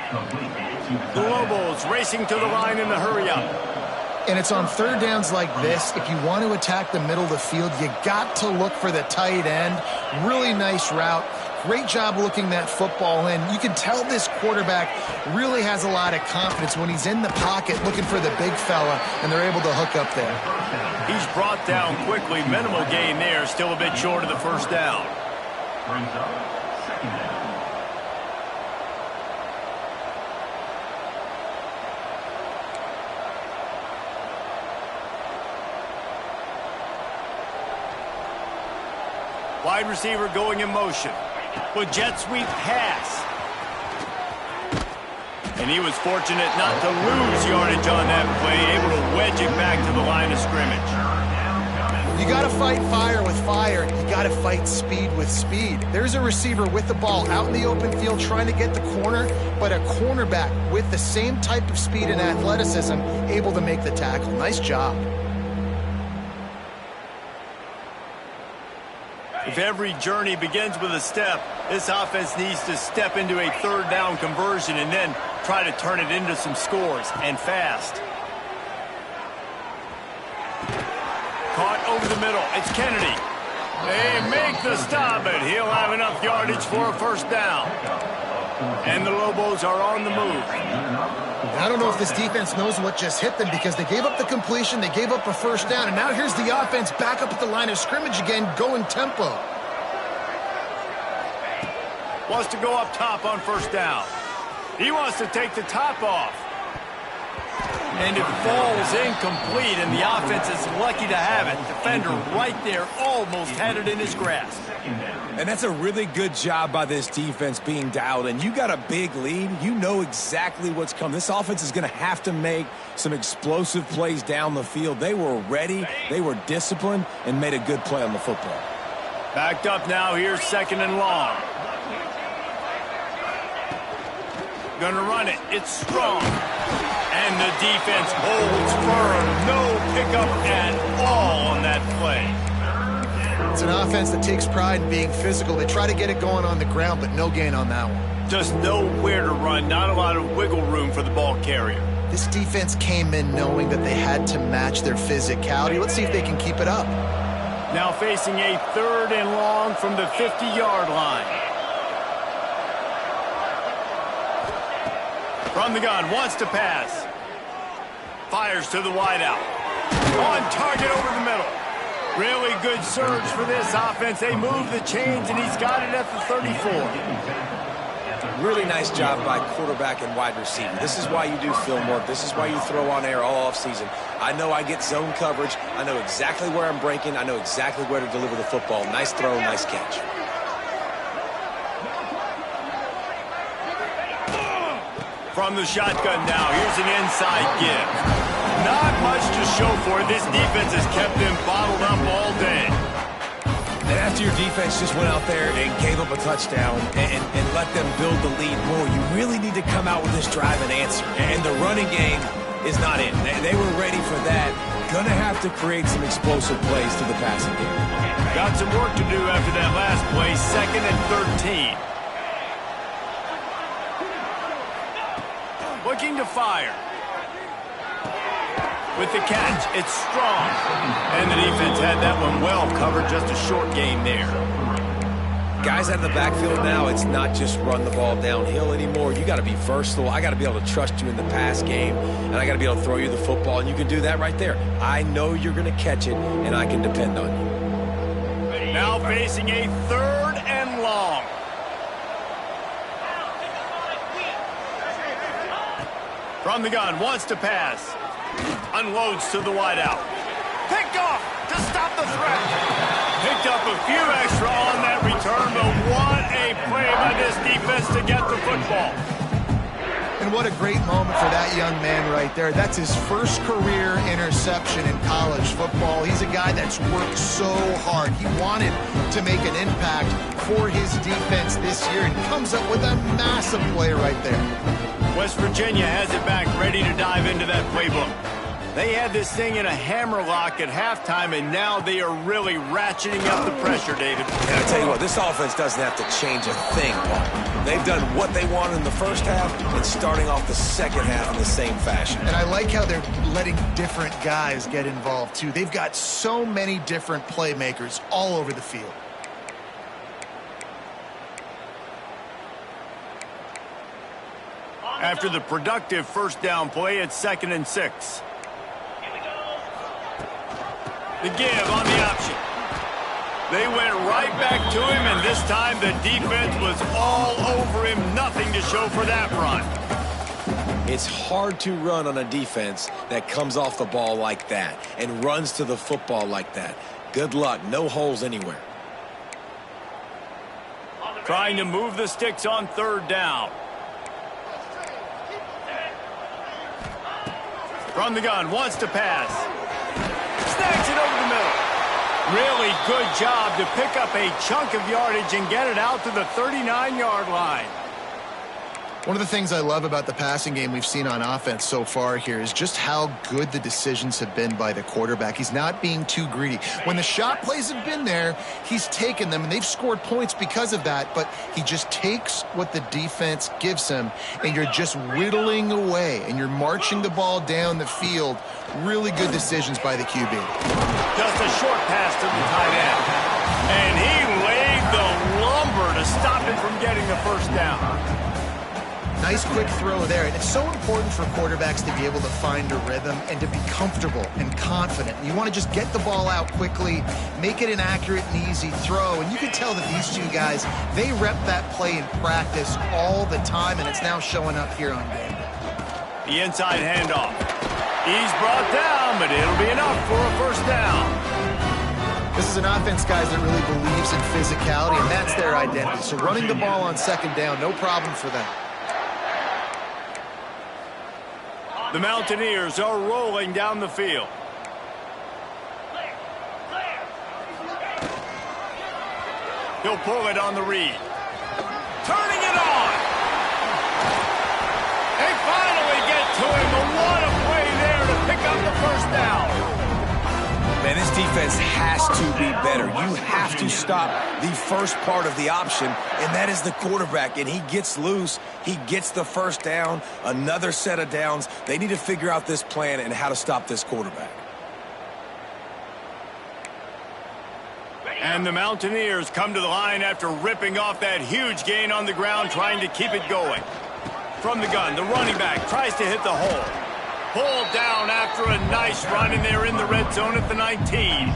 The Lobos racing to the line in the hurry up. And it's on 3rd downs like this. If you want to attack the middle of the field, you got to look for the tight end. Really nice route. Great job looking that football in. You can tell this quarterback really has a lot of confidence when he's in the pocket looking for the big fella, and they're able to hook up there. He's brought down quickly. Minimal gain there. Still a bit short of the 1st down. Brings up 2nd down. Wide receiver going in motion. With jet sweep pass. And he was fortunate not to lose yardage on that play, able to wedge it back to the line of scrimmage. You got to fight fire with fire. You got to fight speed with speed. There's a receiver with the ball out in the open field trying to get the corner, but a cornerback with the same type of speed and athleticism able to make the tackle. Nice job. If every journey begins with a step, this offense needs to step into a third down conversion and then try to turn it into some scores, and fast. Caught over the middle. It's Kennedy. They make the stop, but he'll have enough yardage for a first down. And the Lobos are on the move. I don't know if this defense knows what just hit them because they gave up the completion, they gave up a first down, and now here's the offense back up at the line of scrimmage again, going tempo. Wants to go up top on first down. He wants to take the top off. And it falls incomplete, and the offense is lucky to have it. Defender right there almost had it in his grasp. And that's a really good job by this defense being dialed in. You got a big lead. You know exactly what's coming. This offense is going to have to make some explosive plays down the field. They were ready, they were disciplined, and made a good play on the football. Backed up now, here's second and long. Gonna run it. It's strong. And the defense holds firm. No pickup at all on that play. It's an offense that takes pride in being physical. They try to get it going on the ground, but no gain on that one. Just nowhere to run. Not a lot of wiggle room for the ball carrier. This defense came in knowing that they had to match their physicality. Let's see if they can keep it up. Now facing a third and long from the 50-yard line. From the gun, wants to pass. Fires to the wideout. On target over the middle. Really good surge for this offense. They move the chains, and he's got it at the 34. Really nice job by quarterback and wide receiver. This is why you do film work. This is why you throw on air all offseason. I know I get zone coverage. I know exactly where I'm breaking. I know exactly where to deliver the football. Nice throw, nice catch. From the shotgun now, here's an inside give. Not much to show for it. This defense has kept them bottled up all day. And after your defense just went out there and gave up a touchdown and let them build the lead more, you really need to come out with this drive and answer. And the running game is not in. They were ready for that. Gonna have to create some explosive plays to the passing game. Got some work to do after that last play. Second and 13. Looking to fire. With the catch, it's strong. And the defense had that one well covered. Just a short gain there. Guys out of the backfield now, it's not just run the ball downhill anymore. You got to be versatile. I got to be able to trust you in the pass game, and I got to be able to throw you the football, and you can do that right there. I know you're going to catch it, and I can depend on you. Now facing a third and long. From the gun, wants to pass. Unloads to the wideout. Picked off to stop the threat. Picked up a few extra on that return, but what a play by this defense to get the football. And what a great moment for that young man right there. That's his first career interception in college football. He's a guy that's worked so hard. He wanted to make an impact for his defense this year and comes up with a massive play right there. West Virginia has it back, ready to dive into that playbook. They had this thing in a hammerlock at halftime, and now they are really ratcheting up the pressure, David. And I tell you what, this offense doesn't have to change a thing, Paul. They've done what they wanted in the first half and starting off the second half in the same fashion. And I like how they're letting different guys get involved, too. They've got so many different playmakers all over the field. After the productive first down play, it's 2nd and 6. The give on the option. They went right back to him, and this time the defense was all over him. Nothing to show for that run. It's hard to run on a defense that comes off the ball like that and runs to the football like that. Good luck. No holes anywhere. Trying to move the sticks on third down. From the gun, wants to pass. Snacks it over the middle. Really good job to pick up a chunk of yardage and get it out to the 39-yard line. One of the things I love about the passing game we've seen on offense so far here is just how good the decisions have been by the quarterback. He's not being too greedy. When the shot plays have been there, he's taken them, and they've scored points because of that, but he just takes what the defense gives him, and you're just whittling away, and you're marching the ball down the field. Really good decisions by the QB. Just a short pass to the tight end. And he laid the lumber to stop it from getting the first down. Nice quick throw there, and it's so important for quarterbacks to be able to find a rhythm and to be comfortable and confident. You want to just get the ball out quickly, make it an accurate and easy throw, and you can tell that these two guys, they rep that play in practice all the time, and it's now showing up here on game day. The inside handoff. He's brought down, but it'll be enough for a first down. This is an offense, guys, that really believes in physicality, and that's their identity. So running the ball on second down, no problem for them. The Mountaineers are rolling down the field. He'll pull it on the read. Turning it on. They finally get to him, but what a play there to pick up the first down. Man, this defense has to be better. You have to stop the first part of the option, and that is the quarterback. And he gets loose. He gets the first down, another set of downs. They need to figure out this plan and how to stop this quarterback. And the Mountaineers come to the line after ripping off that huge gain on the ground, trying to keep it going. From the gun, the running back tries to hit the hole. Pulled down after a nice run, and they're in the red zone at the 19.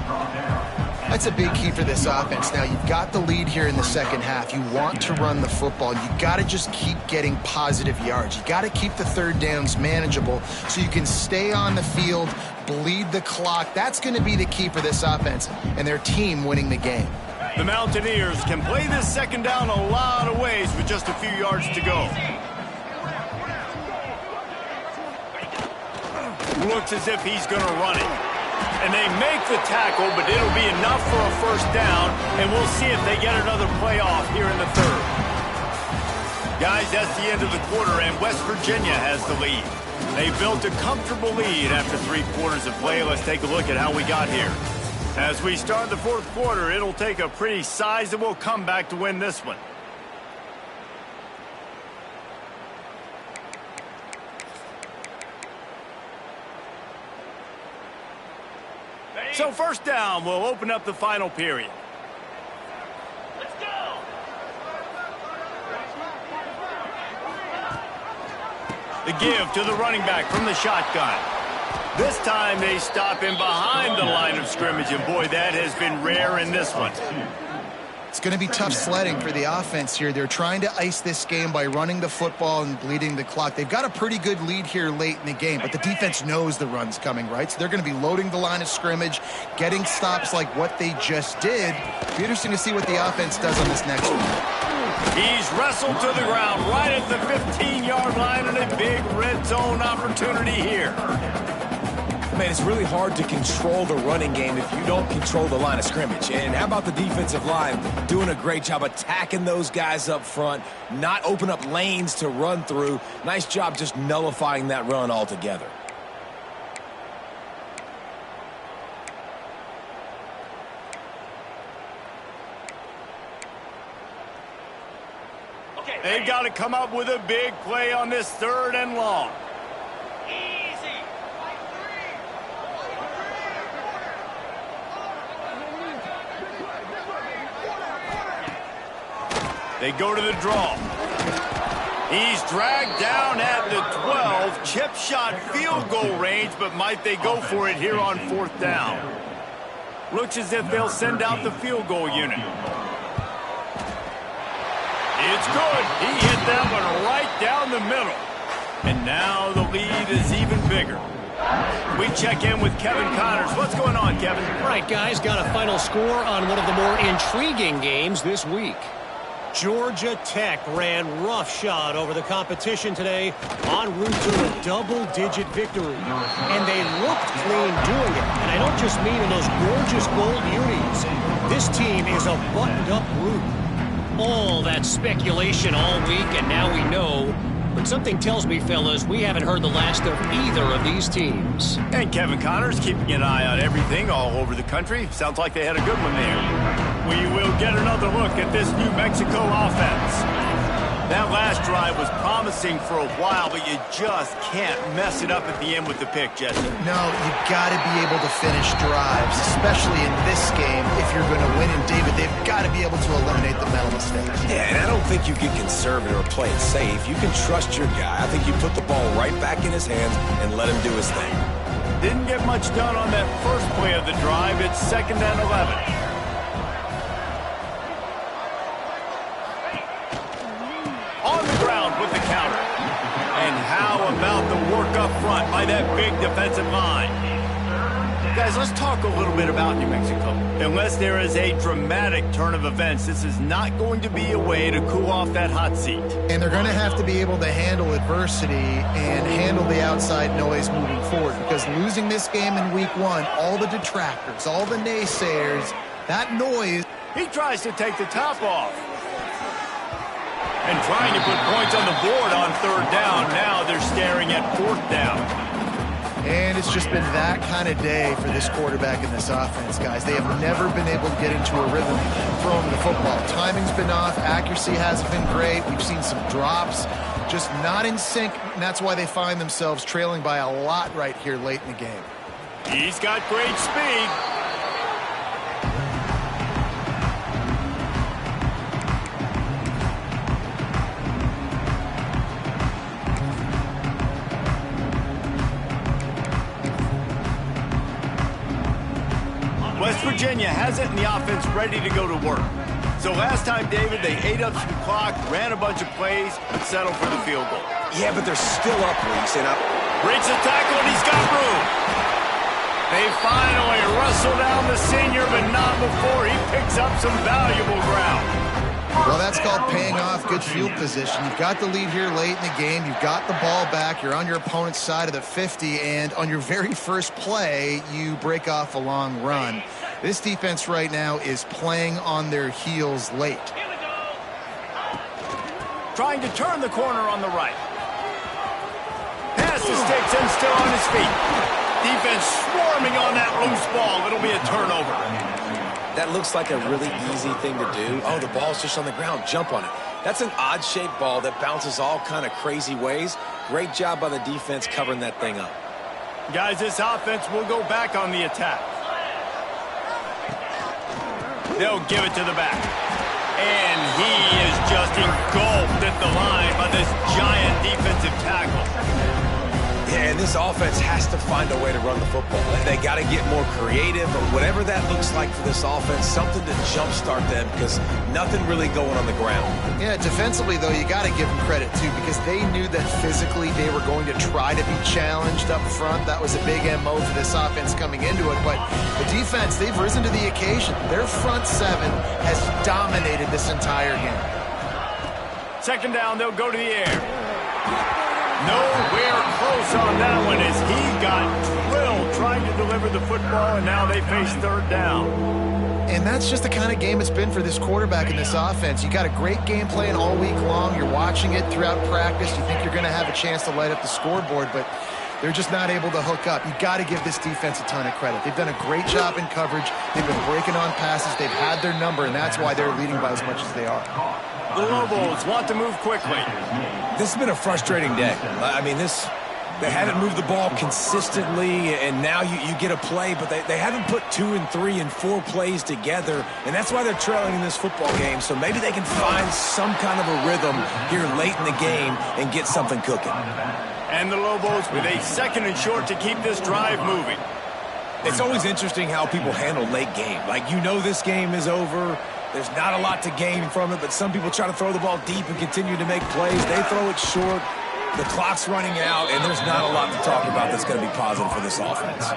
That's a big key for this offense. Now, you've got the lead here in the second half. You want to run the football. You got to just keep getting positive yards. You got to keep the third downs manageable so you can stay on the field, bleed the clock. That's going to be the key for this offense and their team winning the game. The Mountaineers can play this second down a lot of ways with just a few yards to go. Looks as if he's going to run it. And they make the tackle, but it'll be enough for a first down, and we'll see if they get another play off here in the third. Guys, that's the end of the quarter, and West Virginia has the lead. They built a comfortable lead after 3 quarters of play. Let's take a look at how we got here. As we start the fourth quarter, it'll take a pretty sizable comeback to win this one. So first down will open up the final period. Let's go. The give to the running back from the shotgun. This time they stop him behind the line of scrimmage, and boy, that has been rare in this one. It's going to be tough sledding for the offense here. They're trying to ice this game by running the football and bleeding the clock. They've got a pretty good lead here late in the game, but the defense knows the run's coming, right? So they're going to be loading the line of scrimmage, getting stops like what they just did. It'll be interesting to see what the offense does on this next one. He's wrestled to the ground right at the 15-yard line, and a big red zone opportunity here. Man, it's really hard to control the running game if you don't control the line of scrimmage. And how about the defensive line doing a great job attacking those guys up front, not open up lanes to run through. Nice job just nullifying that run altogether. Okay, They've got to come up with a big play on this third and long. easy. They go to the draw. He's dragged down at the 12. Chip shot field goal range, but might they go for it here on fourth down? Looks as if they'll send out the field goal unit. It's good. He hit that one right down the middle. And now the lead is even bigger. We check in with Kevin Connors. What's going on, Kevin? All right, guys, got a final score on one of the more intriguing games this week. Georgia Tech ran roughshod over the competition today en route to a double-digit victory. And they looked clean doing it. And I don't just mean in those gorgeous gold unis. This team is a buttoned-up group. All that speculation all week, and now we know. But something tells me, fellas, we haven't heard the last of either of these teams. And Kevin Connors keeping an eye on everything all over the country. Sounds like they had a good one there. We will get another look at this New Mexico offense. That last drive was promising for a while, but you just can't mess it up at the end with the pick, Jesse. No, you got to be able to finish drives, especially in this game if you're going to win. And, David, they've got to be able to eliminate the mental mistakes. Yeah, and I don't think you get conservative or play it safe. You can trust your guy. I think you put the ball right back in his hands and let him do his thing. Didn't get much done on that first play of the drive. It's 2nd and 11. On the ground with the counter. And how about the work up front by that big defensive line? Guys, let's talk a little bit about New Mexico. Unless there is a dramatic turn of events, this is not going to be a way to cool off that hot seat. And they're going to have to be able to handle adversity and handle the outside noise moving forward, because losing this game in week 1, all the detractors, all the naysayers, that noise. He tries to take the top off. And trying to put points on the board on 3rd down. Now they're staring at 4th down. And it's just been that kind of day for this quarterback in this offense, guys. They have never been able to get into a rhythm throwing the football. Timing's been off. Accuracy hasn't been great. We've seen some drops. Just not in sync, and that's why they find themselves trailing by a lot right here late in the game. He's got great speed. West Virginia has it in the offense ready to go to work. So last time, David, they ate up some clock, ran a bunch of plays, but settled for the field goal. Yeah, but they're still up, Reese. And breaks the tackle, and he's got room. They finally wrestle down the senior, but not before he picks up some valuable ground. Well, that's called paying off good field position. You've got the lead here late in the game. You've got the ball back. You're on your opponent's side of the 50, and on your very first play, you break off a long run. This defense right now is playing on their heels late. Trying to turn the corner on the right. Pass to sticks and still on his feet. Defense swarming on that loose ball. It'll be a turnover. That looks like a really easy thing to do. Oh, the ball's just on the ground. Jump on it. That's an odd-shaped ball that bounces all kind of crazy ways. Great job by the defense covering that thing up. Guys, this offense will go back on the attack. They'll give it to the back. And he is just engulfed at the line by this giant defensive tackle. Yeah, and this offense has to find a way to run the football. They got to get more creative, or whatever that looks like for this offense, something to jumpstart them, because nothing really going on the ground. Yeah, defensively, though, you got to give them credit, too, because they knew that physically they were going to try to be challenged up front. That was a big MO for this offense coming into it. But the defense, they've risen to the occasion. Their front 7 has dominated this entire game. 2nd down, they'll go to the air. Nowhere close on that one as he got drilled trying to deliver the football, and now they face 3rd down. And that's just the kind of game it's been for this quarterback in this offense. You got a great game plan all week long. You're watching it throughout practice. You think you're going to have a chance to light up the scoreboard, but they're just not able to hook up. You got to give this defense a ton of credit. They've done a great job in coverage. They've been breaking on passes. They've had their number, and that's why they're leading by as much as they are. The Lobos want to move quickly. This has been a frustrating day. I mean, they haven't moved the ball consistently, and now you get a play, but they haven't put 2 and 3 and 4 plays together, and that's why they're trailing in this football game. So maybe they can find some kind of a rhythm here late in the game and get something cooking. And the Lobos with a 2nd and short to keep this drive moving. It's always interesting how people handle late game. Like, you know this game is over. There's not a lot to gain from it, but some people try to throw the ball deep and continue to make plays. They throw it short. The clock's running out, and there's not a lot to talk about that's going to be positive for this offense.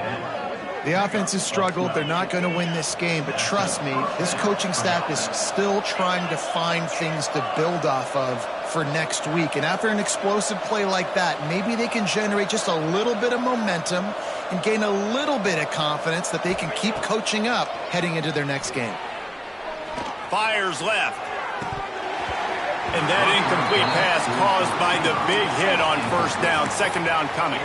The offense has struggled. They're not going to win this game, but trust me, this coaching staff is still trying to find things to build off of for next week. And after an explosive play like that, maybe they can generate just a little bit of momentum and gain a little bit of confidence that they can keep coaching up heading into their next game. Fires left. And that incomplete pass caused by the big hit on first down. Second down coming.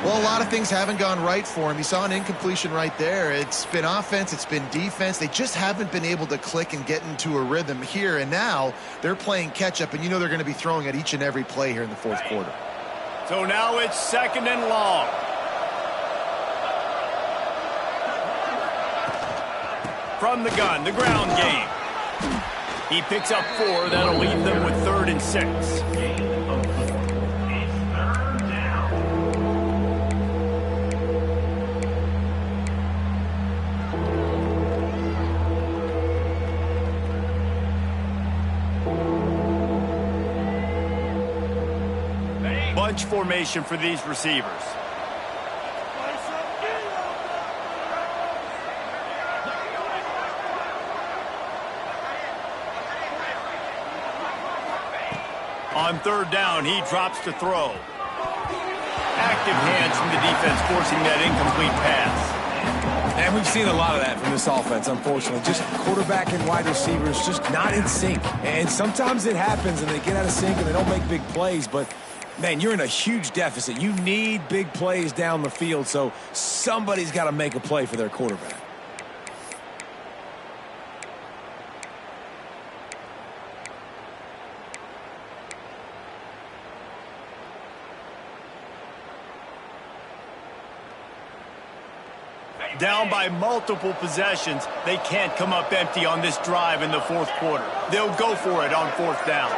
Well, a lot of things haven't gone right for him. You saw an incompletion right there. It's been offense, it's been defense. They just haven't been able to click and get into a rhythm here. And now they're playing catch-up, and you know they're going to be throwing at each and every play here in the fourth quarter. So now it's second and long. From the gun, the ground game. He picks up 4. That'll leave them with 3rd and 6. Bunch formation for these receivers. On 3rd down, he drops to throw. Active hands from the defense forcing that incomplete pass. And we've seen a lot of that from this offense, unfortunately. Just quarterback and wide receivers just not in sync. And sometimes it happens and they get out of sync and they don't make big plays. But, man, you're in a huge deficit. You need big plays down the field, so somebody's got to make a play for their quarterback. Down by multiple possessions, they can't come up empty on this drive in the fourth quarter. They'll go for it on 4th down.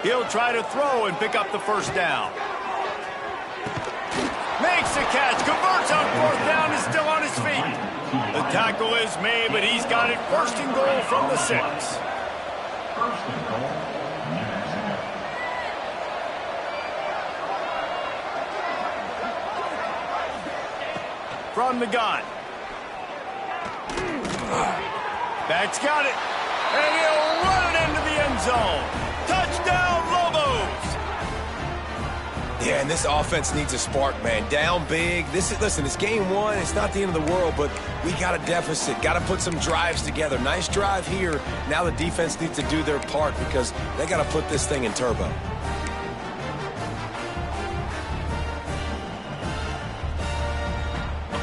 He'll try to throw and pick up the first down. Makes the catch, converts on 4th down, is still on his feet. The tackle is made, but he's got it 1st and goal from the 6. 1st and goal. From the gun. That's got it. And he'll run it into the end zone. Touchdown, Lobos! Yeah, and this offense needs a spark, man. Down big. Listen, it's game 1. It's not the end of the world, but we got a deficit. Got to put some drives together. Nice drive here. Now the defense needs to do their part because they got to put this thing in turbo.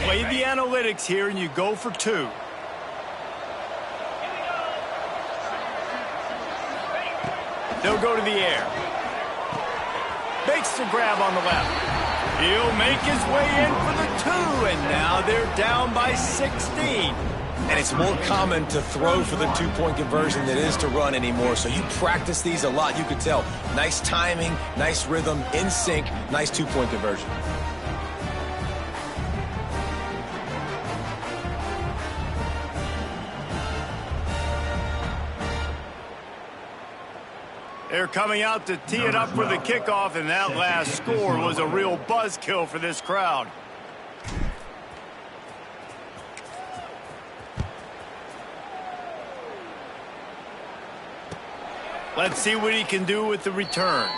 Play the analytics here, and you go for 2. They'll go to the air. Makes the grab on the left. He'll make his way in for the 2, and now they're down by 16. And it's more common to throw for the 2-point conversion than it is to run anymore. So you practice these a lot. You could tell. Nice timing, nice rhythm, in sync, nice 2-point conversion. They're coming out to tee it up for the kickoff, and that last score was a real buzzkill for this crowd. Let's see what he can do with the return.